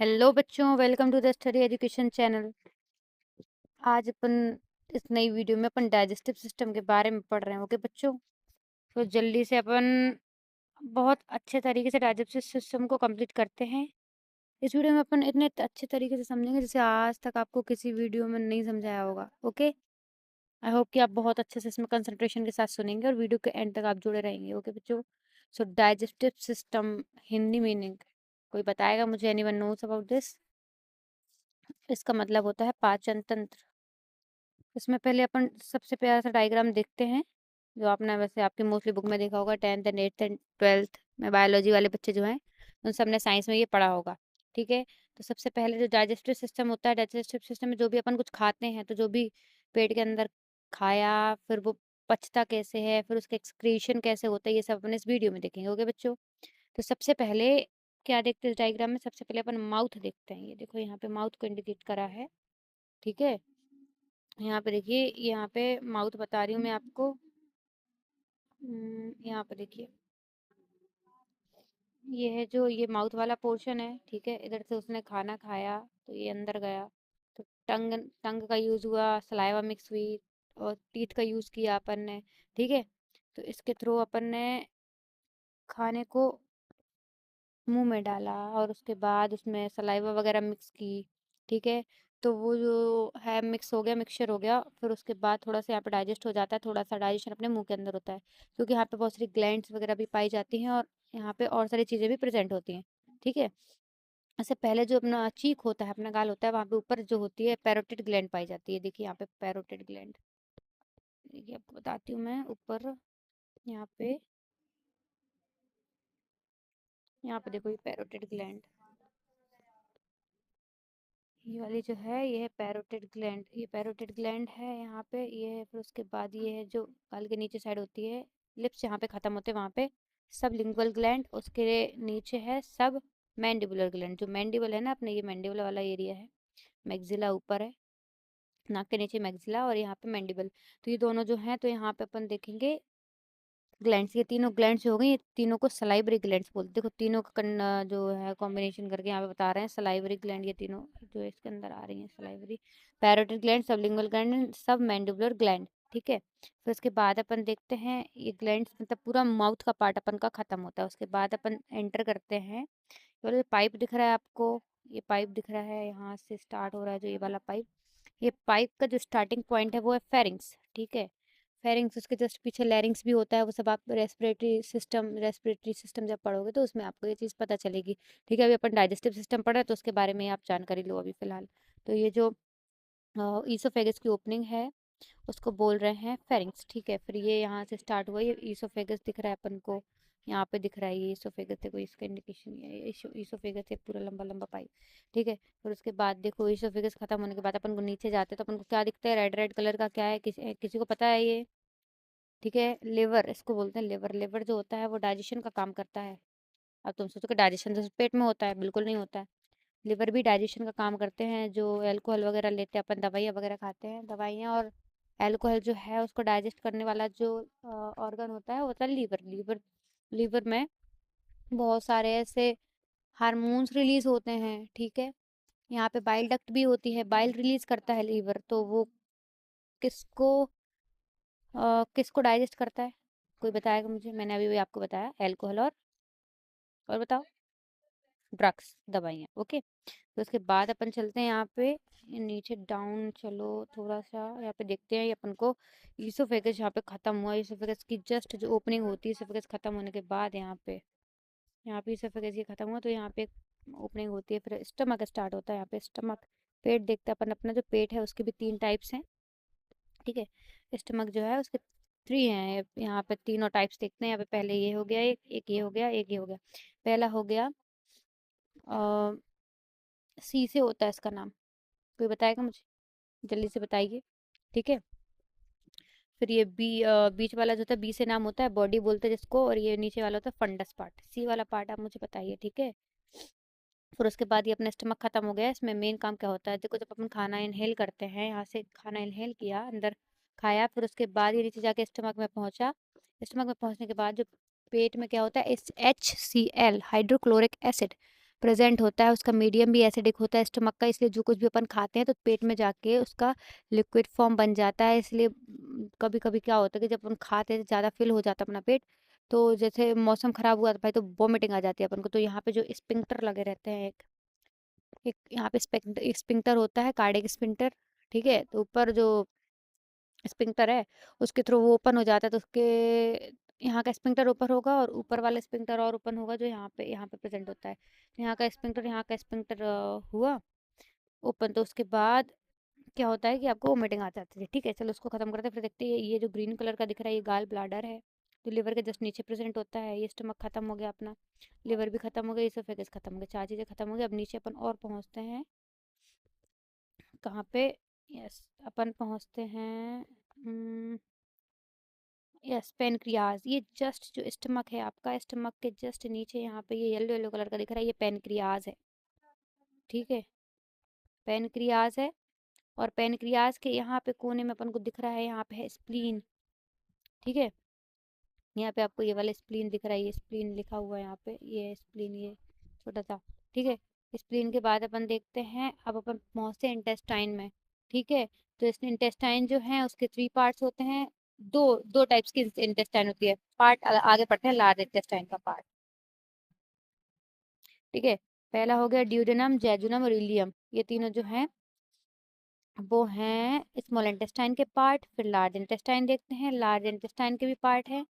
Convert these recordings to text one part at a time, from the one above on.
Hello बच्चों, welcome to the study education channel. आज अपन इस नई वीडियो में अपन डाइजेस्टिव सिस्टम के बारे में पढ़ रहे हैं। ओके बच्चों, तो जल्दी से अपन बहुत अच्छे तरीके से डाइजेस्टिव सिस्टम को कंप्लीट करते हैं। इस वीडियो में अपन इतने अच्छे तरीके से समझेंगे जैसे आज तक आपको किसी वीडियो में नहीं समझाया होगा। ओके, आई होप कि आप बहुत अच्छे से इसमें कंसंट्रेशन के साथ सुनेंगे और वीडियो के एंड तक आप जुड़े रहेंगे। ओके बच्चों, सो डाइजेस्टिव सिस्टम हिंदी मीनिंग कोई बताएगा मुझे? Anyone knows about this? इसका मतलब होता है पाचन तंत्र। इसमें पहले अपन सबसे प्यारा सा डायग्राम देखते हैं, जो आपने वैसे आपकी मोस्टली बुक में देखा होगा। 10th and 8th and 12th में बायोलॉजी वाले बच्चे जो हैं उन सब ने साइंस में ये पढ़ा होगा। ठीक है, तो सबसे पहले जो डाइजेस्टिव सिस्टम होता है, डाइजेस्टिव सिस्टम में जो भी अपन कुछ खाते हैं, तो जो भी पेट के अंदर खाया, फिर वो पचता कैसे है, फिर उसका एक्सक्रीशन कैसे होता है, ये सब अपन इस वीडियो में देखेंगे। ओके बच्चों, तो सबसे पहले क्या देखते हैं इस डायग्राम में? सबसे पहले अपन माउथ देखते हैं। ये देखो, यहाँ पे माउथ को इंडिकेट करा है। ठीक है, यहाँ पे देखिए, यहाँ पे माउथ बता रही हूँ मैं आपको। यहाँ पे देखिए, ये है जो ये माउथ वाला पोर्शन है। ठीक है, इधर से उसने खाना खाया तो ये अंदर गया, तो टंग टंग का यूज हुआ, सलाइवा मिक्स हुई और टीथ का यूज किया अपन ने। ठीक है, तो इसके थ्रू अपन ने खाने को मुंह में डाला और उसके बाद उसमें सलाइवा वगैरह मिक्स की। ठीक है, तो वो जो है मिक्स हो गया, मिक्सचर हो गया। फिर उसके बाद थोड़ा सा यहाँ पे डाइजेस्ट हो जाता है, थोड़ा सा डाइजेशन अपने मुंह के अंदर होता है, क्योंकि यहाँ पे बहुत सारी ग्लैंड्स वगैरह भी पाई जाती हैं और यहाँ पे और सारी चीज़ें भी प्रेजेंट होती हैं। ठीक है, इससे पहले जो अपना चीक होता है, अपना गाल होता है, वहाँ पे ऊपर जो होती है पैरोटिड ग्लैंड पाई जाती है। देखिए यहाँ पे पैरोटिड ग्लैंड, देखिए आपको बताती हूँ मैं। ऊपर यहाँ पे, यहाँ पे देखो, ये पैरोटिड ग्लैंड, ये वाली जो है ये है पैरोटिड ग्लैंड। ये पैरोटिड ग्लैंड है यहाँ पे, ये है। फिर उसके बाद ये है जो गाल के नीचे साइड होती है, लिप्स यहाँ पे खत्म होते हैं, वहाँ पे सब लिंगुअल ग्लैंड। उसके नीचे है सब मैंडिबुलर ग्लैंड। जो मैंडिबल है ना अपने, ये मैंडिबल वाला एरिया है। मैक्सिला ऊपर है, नाक के नीचे मैक्सिला, और यहाँ पे मैंडिबल। तो ये दोनों जो हैं, तो यहाँ पे अपन देखेंगे ग्लैंड्स। ये तीनों ग्लैंड्स जो हो गई, ये तीनों को सलाइवरी ग्लैंड्स बोलते हैं। देखो तीनों का जो है कॉम्बिनेशन करके यहाँ पे बता रहे हैं, सलाइवरी ग्लैंड। ये तीनों जो इसके अंदर आ रही हैं, salivary, parotid gland, sublingual gland, सब मैंडिबुलर ग्लैंड। ठीक है, फिर उसके बाद अपन देखते हैं ये ग्लैंड्स, मतलब पूरा माउथ का पार्ट अपन का खत्म होता है। उसके बाद अपन एंटर करते हैं, ये पाइप दिख रहा है आपको, ये पाइप दिख रहा है, यहाँ से स्टार्ट हो रहा है जो ये वाला पाइप। ये पाइप का जो स्टार्टिंग पॉइंट है वो है फेरिंग्स। ठीक है, फेरिंग्स, उसके जस्ट पीछे लैरिंग्स भी होता है। वो सब आप रेस्पिरेटरी सिस्टम जब पढ़ोगे तो उसमें आपको ये चीज़ पता चलेगी। ठीक है, अभी अपन डाइजेस्टिव सिस्टम पढ़ रहे हैं तो उसके बारे में आप जानकारी लो अभी फिलहाल। तो ये जो ईसोफेगस की ओपनिंग है उसको बोल रहे हैं फेरिंग्स। ठीक है, फिर ये यहाँ से स्टार्ट हुआ, ये ईसोफेगस दिख रहा है अपन को, यहाँ पे दिख रहा है ये ईसोफेगस। देखो इसका इंडिकेशन ये ईसोफेगस है, पूरा लंबा लंबा पाइप। ठीक है, फिर उसके बाद देखो ईसोफेगस खत्म होने के बाद अपन को नीचे जाते हैं तो अपन को क्या दिखता है? रेड रेड कलर का क्या है? किसी को पता है ये? ठीक है, लिवर, इसको बोलते हैं लिवर। लिवर जो होता है वो डाइजेशन का काम करता है। अब तुम सोचो कि डाइजेशन तो पेट में होता है, बिल्कुल नहीं होता है। लिवर भी डाइजेशन का काम करते हैं। जो अल्कोहल वगैरह लेते हैं अपन, दवाइयाँ वगैरह खाते हैं, दवाइयाँ और अल्कोहल जो है उसको डाइजेस्ट करने वाला जो ऑर्गन होता है वो होता है लीवर। लीवर, लीवर में बहुत सारे ऐसे हार्मोन्स रिलीज होते हैं। ठीक है, यहाँ पे बाइल डक्ट भी होती है, बाइल रिलीज करता है लीवर। तो वो किसको किसको डाइजेस्ट करता है? कोई बताएगा मुझे? मैंने अभी भी आपको बताया, अल्कोहल और बताओ, ड्रग्स, दवाइयाँ। ओके, तो उसके बाद अपन चलते हैं यहाँ पे नीचे डाउन, चलो थोड़ा सा यहाँ पे देखते हैं। ये अपन को ईसोफेगस यहाँ पे खत्म हुआ, ईसोफेगस की जस्ट जो ओपनिंग होती है, ईसोफेगस खत्म होने के बाद यहाँ पे ईसोफेगस ये खत्म हुआ तो यहाँ पे ओपनिंग होती है। फिर स्टमक स्टार्ट होता है। यहाँ पे स्टमक, पेट देखते हैं अपन। अपना जो पेट है उसके भी 3 टाइप्स हैं। ठीक है, स्टमक जो है उसके 3 हैं। यहाँ पे तीनों टाइप्स देखते हैं। यहाँ पे पहले ये हो गया, एक ये हो गया, एक ये हो गया। पहला हो गया सी से होता है इसका नाम, कोई बताएगा मुझे? जल्दी से बताइए। ठीक है, फिर ये बीच वाला जो होता है, बी से नाम होता है, बॉडी बोलते हैं जिसको, और ये नीचे वाला होता है फंडस पार्ट। सी वाला पार्ट आप मुझे बताइए। ठीक है, फिर उसके बाद ये अपना स्टमक खत्म हो गया। इसमें मेन काम क्या होता है? देखो, जब अपन खाना इनहेल करते हैं, यहाँ से खाना इनहेल किया, अंदर खाया, फिर उसके बाद ये नीचे जाके स्टमक में पहुंचा। स्टमक में पहुंचने के बाद जो पेट में क्या होता है, HCl, हाइड्रोक्लोरिक एसिड, प्रेजेंट होता है। उसका मीडियम भी एसिडिक होता है स्टमक का, इसलिए जो कुछ भी अपन खाते हैं तो पेट में जाके उसका लिक्विड फॉर्म बन जाता है। इसलिए कभी कभी क्या होता है कि जब अपन खाते हैं ज़्यादा फिल हो जाता है अपना पेट, तो जैसे मौसम खराब हुआ तो भाई तो वॉमिटिंग आ जाती है अपन को। तो यहाँ पे जो स्पिंक्टर लगे रहते हैं, एक एक यहाँ पे स्पिंक्टर होता है, कार्डियक स्पिंक्टर। ठीक है, तो ऊपर जो स्पिंक्टर है उसके थ्रू वो ओपन हो जाता है, तो उसके यहाँ का स्पिंक्टर ऊपर होगा और ऊपर वाला स्पिंक्टर और ओपन होगा जो यहाँ पे प्रेजेंट होता है। यहाँ का स्पिंक्टर हुआ ओपन, तो उसके बाद क्या होता है कि आपको वोमिटिंग आ जाती है। ठीक है, चलो उसको खत्म करते हैं। फिर देखते हैं ये जो ग्रीन कलर का दिख रहा है ये गाल ब्लाडर है, जो लिवर के जस्ट नीचे प्रेजेंट होता है। ये स्टमक खत्म हो गया अपना, लिवर भी खत्म हो गया, इसोफेगस खत्म हो गया, चार चीज़ें खत्म हो गई। अब नीचे अपन और पहुँचते हैं, कहाँ पे, यस अपन पहुँचते हैं, यस पेनक्रियाज। ये जस्ट जो स्टमक है आपका, स्टमक के जस्ट नीचे यहाँ पे ये येलो येलो कलर का दिख रहा है, ये पेनक्रियाज है। ठीक है, पेनक्रियाज है। और पेनक्रियाज के यहाँ पे कोने में अपन को दिख रहा है, यहाँ पे है स्प्लीन। ठीक है, यहाँ पे आपको ये वाला स्प्लीन दिख रहा है, ये स्प्लीन लिखा हुआ है यहाँ पे, ये स्प्लीन, ये छोटा सा। ठीक है, स्प्लीन के बाद अपन देखते हैं, अब अपन पहुँचते हैं इंटेस्टाइन में। ठीक है, तो इस इंटेस्टाइन जो है उसके 3 पार्ट्स होते हैं। दो दो टाइप्स की इंटेस्टाइन होती है। पार्ट आगे पढ़ते हैं, लार्ज इंटेस्टाइन का पार्ट। ठीक है, पहला हो गया ड्यूडेनम, जेजुनम और इलियम। ये तीनों जो हैं वो हैं स्मॉल इंटेस्टाइन के पार्ट। फिर लार्ज इंटेस्टाइन देखते हैं, लार्ज इंटेस्टाइन के भी पार्ट है।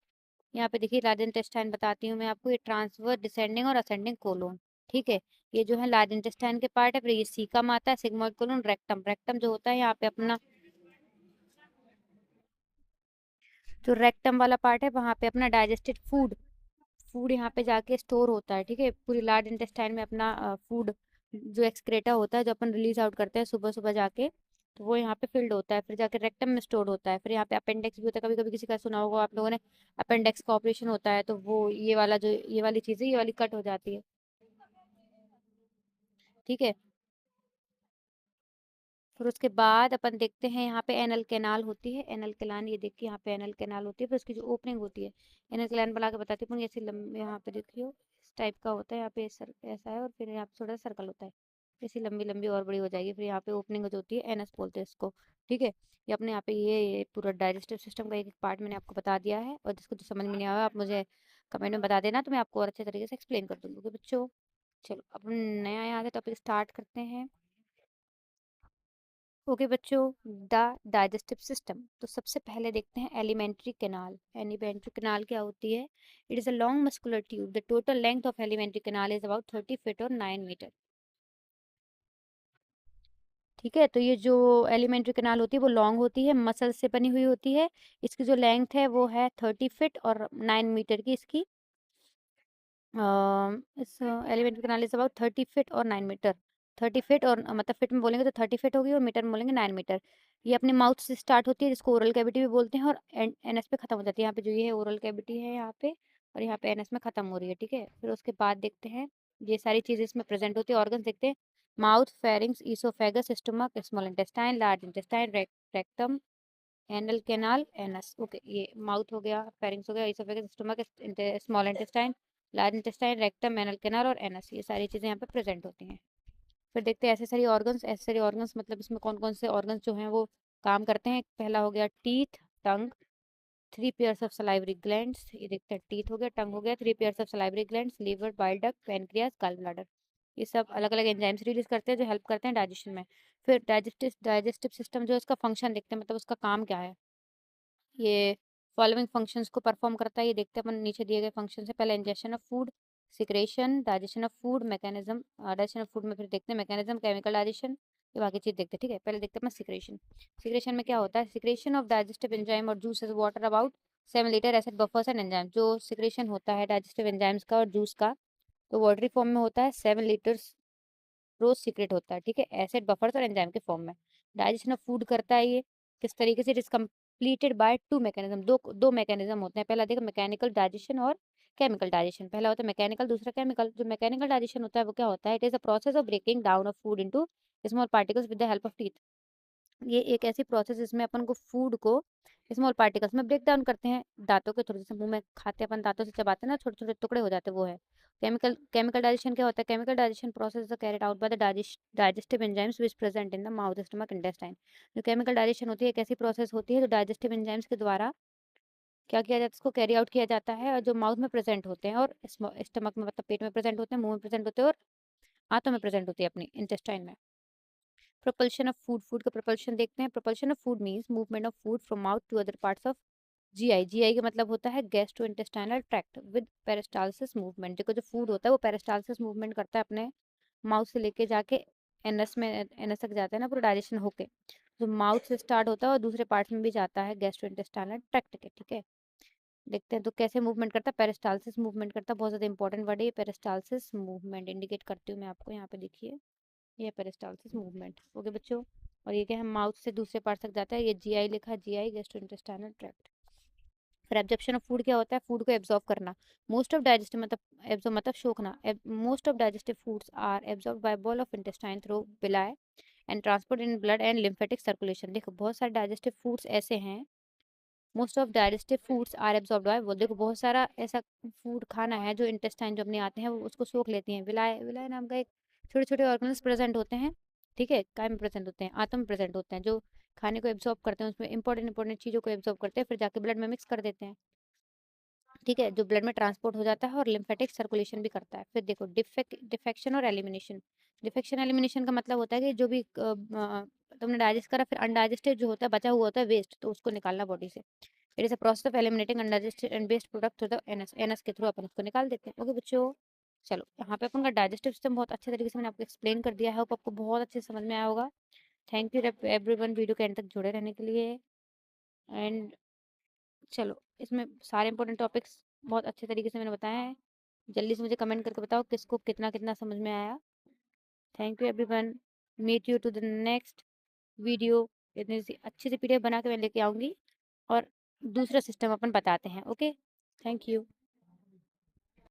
यहाँ पे देखिए लार्ज इंटेस्टाइन बताती हूँ मैं आपको, ये ट्रांसवर्स, डिसेंडिंग और असेंडिंग कोलोन। ठीक है, ये जो है लार्ज इंटेस्टाइन के पार्ट है। फिर ये सीकम आता है, सिग्मोइड कोलोन, रेक्टम। रेक्टम जो होता है यहाँ पे अपना, जो रेक्टम वाला पार्ट है वहाँ पे अपना डाइजेस्टेड फूड, फूड यहाँ पे जाके स्टोर होता है। ठीक है, पूरी लार्ज इंटेस्टाइन में अपना फूड जो एक्सक्रेटा होता है, जो अपन रिलीज आउट करते हैं सुबह सुबह जाके, तो वो यहाँ पे फिल्ड होता है, फिर जाके रेक्टम में स्टोर होता है। फिर यहाँ पे अपेंडिक्स भी होता है, कभी कभी किसी का सुना होगा आप लोगों ने, अपेंडिक्स का ऑपरेशन होता है, तो वो ये वाला जो ये वाली चीज़ है ये वाली कट हो जाती है। ठीक है, फिर उसके बाद अपन देखते हैं यहाँ पे एनल कैनाल होती है, एनल कैनाल, ये देखिए यहाँ पे एनल कैनाल होती है। फिर उसकी जो ओपनिंग होती है, एनल कैनाल बना के बताती हूँ, ऐसे लंबे यहाँ पे देखियो इस टाइप का होता है, यहाँ पे ऐसा है और फिर यहाँ पे थोड़ा सर्कल होता है, ऐसी लंबी लंबी और बड़ी हो जाएगी। फिर यहाँ पे ओपनिंग जो होती है एनस बोलते हैं इसको। ठीक है, ये अपने यहाँ पे ये पूरा डाइजेस्टिव सिस्टम का एक एक पार्ट मैंने आपको बता दिया है, और जिसको जो समझ में नहीं आया आप मुझे कमेंट में बता देना, तो मैं आपको और अच्छे तरीके से एक्सप्लेन कर दूँगी। ओके बच्चों, चलो अपन नया यहाँ से टॉपिक स्टार्ट करते हैं। ओके बच्चों, द डाइजेस्टिव सिस्टम। तो सबसे पहले देखते हैं एलिमेंट्री कैनाल। एलिमेंट्री कैनाल क्या होती है? It is a long muscular tube. The total length of alimentary canal is about 30 feet और 9 मीटर। ठीक है, तो ये जो एलिमेंट्री कैनाल होती है वो लॉन्ग होती है, मसल से बनी हुई होती है। इसकी जो लेंथ है वो है 30 फीट और 9 मीटर की इसकी। इस alimentary canal is about 30 feet और 9 मीटर। 30 फीट और मतलब फिट में बोलेंगे तो 30 फीट होगी, और मीटर में बोलेंगे 9 मीटर। ये अपने माउथ से स्टार्ट होती है, जिसको ओरल कैविटी भी बोलते हैं, और एनएस पे खत्म हो जाती है। यहाँ पे जो ये है ओरल कैविटी है यहाँ पे, और यहाँ पे एनएस में खत्म हो रही है। ठीक है, फिर उसके बाद देखते हैं ये सारी चीजें इसमें प्रेजेंट होती है। ऑर्गन्स देखते हैं, mouth, pharynx, oesophagus, stomach, small intestine, large intestine, rectum, anal canal, anus. Okay, ये माउथ हो गया, फेरिंग्स हो गया, oesophagus, stomach, small intestine, large intestine, rectum, anal canal और एनस। ये सारी चीज़ें यहाँ पे प्रेजेंट होती हैं। फिर देखते हैं ऐसे सारी ऑर्गन्स मतलब इसमें कौन कौन से ऑर्गन्स जो हैं वो काम करते हैं। पहला हो गया teeth, tongue, 3 pairs of salivary glands. ये देखते हैं, टीथ हो गया, टंग हो गया, 3 pairs of salivary glands, liver, bile duct, pancreas, gall bladder. ये सब अलग अलग एंजाइम्स रिलीज करते हैं जो हेल्प करते हैं डाइजेशन में। फिर डाइजेस्टिव सिस्टम जो है उसका फंक्शन देखते हैं, मतलब उसका काम क्या है। ये फॉलोइंग फंक्शंस को परफॉर्म करता है, ये देखते हैं अपन नीचे दिए गए फंक्शन से। पहले injection of food, secretion, digestion of food, mechanism, digestion of food में फिर देखते हैं मैकेनिज्म, केमिकल डाइजेशन, ये बाकी चीज देखते हैं। ठीक है, पहले देखते हैं अपन सिक्रेशन। सिक्रेशन में क्या होता है? सिक्रेशन ऑफ डाइजेस्टिव एंजाइम और juice is water about 7 litre acid buffers and enzyme. जो सिक्रेशन होता है डाइजेस्टिव एंजाइम्स का और जूस का, तो वाटरी फॉर्म में होता है, 7 लीटर्स रोज सीक्रेट होता है। ठीक है, एसिड बफर्स और एंजाइम के फॉर्म में। डाइजेशन ऑफ फूड करता है ये किस तरीके से? It is completed by 2 mechanism. दो दो मैकेनिज्म होते हैं। पहला देखो मैकेनिकल डाइजेशन और केमिकल डाइजेशन। पहला होता है मैकेनिकल, दूसरा केमिकल। जो मैकेनिकल डाइजेशन होता है वो क्या होता है? It is a process of breaking down of food into small particles with the help of teeth. ये एक ऐसी प्रोसेस जिसमें अपन को फूड को स्मॉल पार्टिकल्स में ब्रेक डाउन करते हैं दांतों के थ्रू। जैसे मुंह में खाते हैं अपन, दांतों से चबाते हैं ना, छोटे छोटे टुकड़े हो जाते हैं, वो है। केमिकल डाइजेशन क्या होता है? Chemical digestion process carried out by the digestive enzymes which present in the mouth, stomach, intestine. जो केमिकल डाइजेशन होती है एक ऐसी प्रोसेस होती है जो डाइजेस्टिव एंजाइम्स के द्वारा क्या किया जाता है, इसको कैरी आउट किया जाता है, और जो माउथ में प्रेजेंट होते हैं और स्टमक में मतलब पेट में प्रेजेंट होते हैं, मुंह में प्रेजेंट होते हैं और हाथों में प्रेजेंट होती है अपनी इंटेस्टाइन में। प्रोपल्शन ऑफ फूड, फूड का प्रोपल्शन देखते हैं। Propulsion of food means movement of food from mouth to other parts of GI. GI का मतलब होता है gastro intestinal tract with peristalsis movement. देखो जो फूड होता है वो पेरिस्टालसिस मूवमेंट करता है अपने माउथ से लेके जाके एनएस में, एनएस तक जाता है ना पूरा डाइजेशन होके, जो माउथ से स्टार्ट होता है और दूसरे पार्ट्स में भी जाता है गैस्ट्रो इंटेस्टाइनल ट्रैक्ट के। ठीक है, देखते हैं तो कैसे मूवमेंट करता है। पेरिस्टालसिस मूवमेंट करता है, बहुत ज़्यादा इंपॉर्टेंट वर्ड है ये पेरिस्टालसिस मूवमेंट। इंडिकेट करती हूँ मैं आपको, यहाँ पे देखिए ये पेरिस्टालसिस मूवमेंट। ओके बच्चों, और ये क्या है, माउथ से दूसरे पार्ट तक जाता है, ये जीआई लिखा, जीआई गैस्ट्रोइंटेस्टाइनल ट्रैक्ट। फिर एब्जॉर्प्शन ऑफ फूड क्या होता है? फूड को एब्जॉर्ब करना। मोस्ट ऑफ डाइजेस्टिव मतलब एब्जॉर्ब मतलब शोखना। Most of digestive foods are absorb by wall of intestine through villi and transport in blood and lymphatic circulation. देखो बहुत सारे डाइजेस्टिव फूड्स ऐसे हैं, most of digestive foods are absorbed by, वो देखो बहुत सारा ऐसा फूड खाना है जो इंटेस्टाइन जो अपने आते हैं वो उसको सोख लेती हैं। विलाय, विलाय नाम का एक छोटे छोटे ऑर्गेनल्स प्रेजेंट होते हैं। ठीक है, काय में प्रेजेंट होते हैं? आंतों में प्रेजेंट होते हैं, जो खाने को एब्जॉर्ब करते हैं, उसमें इंपॉर्टेंट इंपॉर्टेंट चीज़ों को एब्जॉर्ब करते हैं, फिर जाके ब्लड में मिक्स कर देते हैं। ठीक है, जो ब्लड में ट्रांसपोर्ट हो जाता है और लिम्फेटिक सर्कुलेशन भी करता है। फिर देखो डिफेक्शन और एलिमिनेशन। डिफेक्शन एलिमिनेशन का मतलब होता है कि जो भी तुमने डाइजेस्ट करा, फिर अनडाइजेस्टेड जो होता है बचा हुआ होता है वेस्ट, तो उसको निकालना बॉडी से। It is a process of eliminating undigested and waste product through the anus. Anus के थ्रू अपन उसको निकाल देते हैं। ओके बच्चों, चलो यहाँ पे अपन का डाइजेस्टिव सिस्टम बहुत अच्छे तरीके से मैंने आपको एक्सप्लेन कर दिया है, होप आपको बहुत अच्छे से समझ में आया होगा। थैंक यू एवरीवन वीडियो के एंड तक जुड़े रहने के लिए। एंड चलो, इसमें सारे इंपॉर्टेंट टॉपिक्स बहुत अच्छे तरीके से मैंने बताया है। जल्दी से मुझे कमेंट करके बताओ किसको कितना कितना समझ में आया। Thank you everyone, meet you to the next video. इतनी सी अच्छी सी पीडीएफ बना के मैं लेके आऊँगी और दूसरा सिस्टम अपन बताते हैं। Okay, thank you.